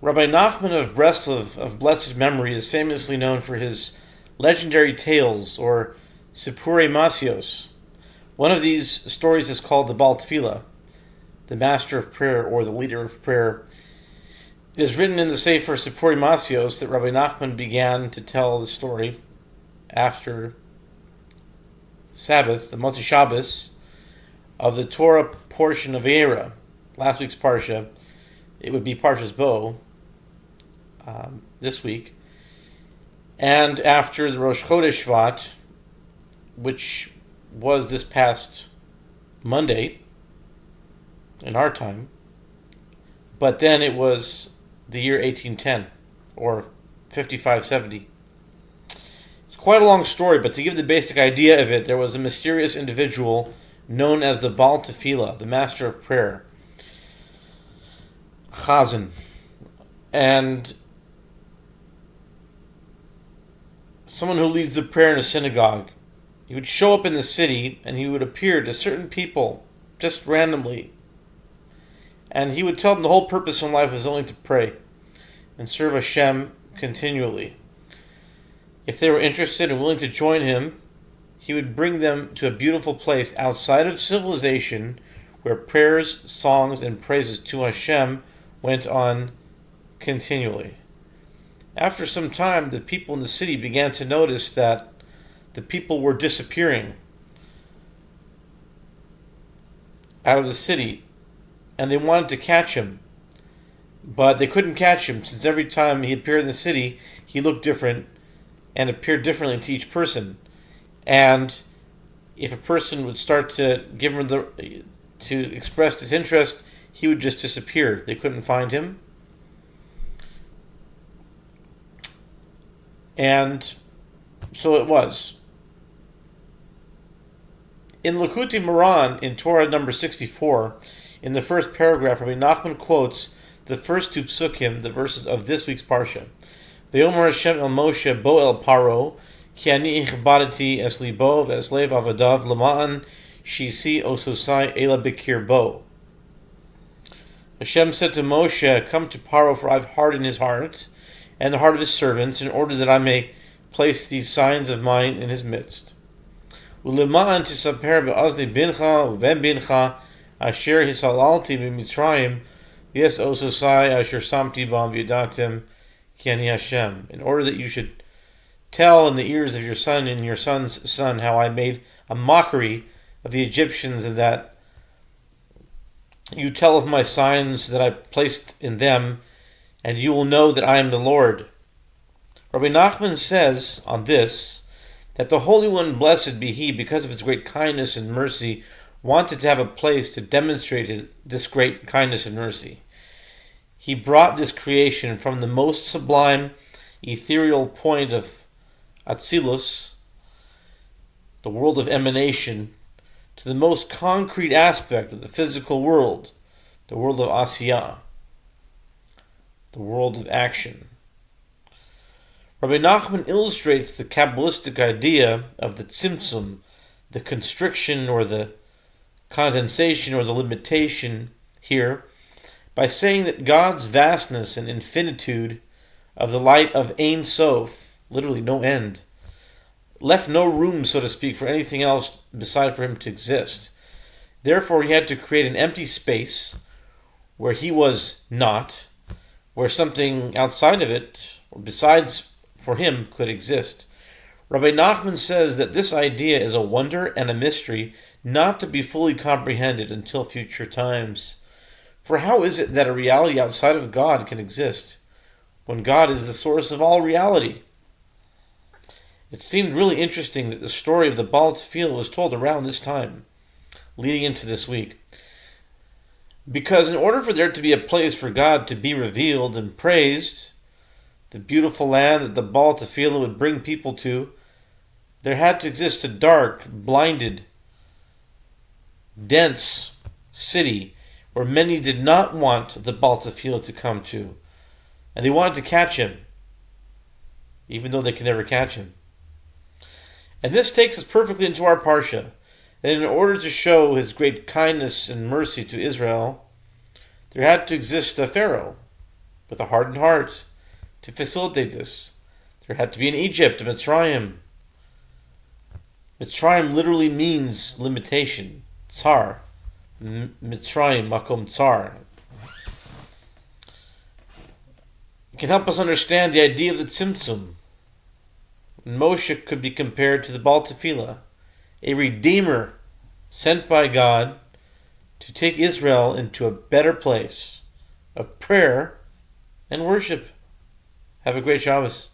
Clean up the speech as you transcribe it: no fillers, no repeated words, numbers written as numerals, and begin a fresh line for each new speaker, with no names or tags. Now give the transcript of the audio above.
Rabbi Nachman of Breslov of blessed memory is famously known for his legendary tales, or Sipurei Masios. One of these stories is called the Baal Tefillah, the master of prayer or the leader of prayer. It is written in the Sefer Sipurei Masios that Rabbi Nachman began to tell the story after Sabbath, the Motzi Shabbos, of the Torah portion of Era, last week's Parshah. It would be Parshah's Bo this week. And after the Rosh Chodesh Shvat, which was this past Monday in our time, but then it was the year 1810 or 5570. It's quite a long story, but to give the basic idea of it, there was a mysterious individual known as the Baal Tefillah, the master of prayer, Chazan, and someone who leads the prayer in a synagogue. He would show up in the city and he would appear to certain people just randomly, and he would tell them the whole purpose in life was only to pray and serve Hashem continually. If they were interested and willing to join him, he would bring them to a beautiful place outside of civilization where prayers, songs, and praises to Hashem went on continually. After some time, the people in the city began to notice that the people were disappearing out of the city, and they wanted to catch him, but they couldn't catch him since every time he appeared in the city, he looked different and appeared differently to each person. And if a person would start to give him to express disinterest, he would just disappear. They couldn't find him. And so it was. In Likutei Moharan, in Torah number 64, in the first paragraph, Rabbi Nachman quotes the first two psukim, the verses of this week's Parsha. Ve'omer Hashem el Moshe bo el Paro, ki ani ichbadati es libo ve'es lev avadav lama'an shisi ososai ela bikir bo. Hashem said to Moshe, come to Paro, for I have hardened his heart and the heart of his servants, in order that I may place these signs of mine in his midst. Ulema'an tisaper be'azni bincha uven bincha asher hisalalti b'mitzrayim yes ososai asher samti bam v'yadatim ki ani Hashem, in order that you should tell in the ears of your son and your son's son how I made a mockery of the Egyptians, and that you tell of my signs that I placed in them, and you will know that I am the Lord. Rabbi Nachman says on this that the Holy One, blessed be He, because of His great kindness and mercy, wanted to have a place to demonstrate this great kindness and mercy. He brought this creation from the most sublime, ethereal point of Atzilus, the world of emanation, to the most concrete aspect of the physical world, the world of Asiyah, the world of action. Rabbi Nachman illustrates the Kabbalistic idea of the tzimtzum, the constriction or the condensation or the limitation here, by saying that God's vastness and infinitude of the light of Ein Sof, literally no end, left no room, so to speak, for anything else beside for him to exist. Therefore, he had to create an empty space where he was not, where something outside of it, or besides for him, could exist. Rabbi Nachman says that this idea is a wonder and a mystery not to be fully comprehended until future times. For how is it that a reality outside of God can exist, when God is the source of all reality? It seemed really interesting that the story of the Baal Tefillah was told around this time, leading into this week. Because in order for there to be a place for God to be revealed and praised, the beautiful land that the Baal Tefillah would bring people to, there had to exist a dark, blinded, dense city where many did not want the Baal Tefillah to come to. And they wanted to catch him, even though they could never catch him. And this takes us perfectly into our Parsha, that in order to show his great kindness and mercy to Israel, there had to exist a Pharaoh, with a hardened heart to facilitate this. There had to be in Egypt, Mitzrayim. Mitzrayim literally means limitation. Tsar. Mitzrayim, Makom Tsar. It can help us understand the idea of the Tzimtzum. Moshe could be compared to the Baal Tefillah, a redeemer sent by God to take Israel into a better place of prayer and worship. Have a great Shabbos.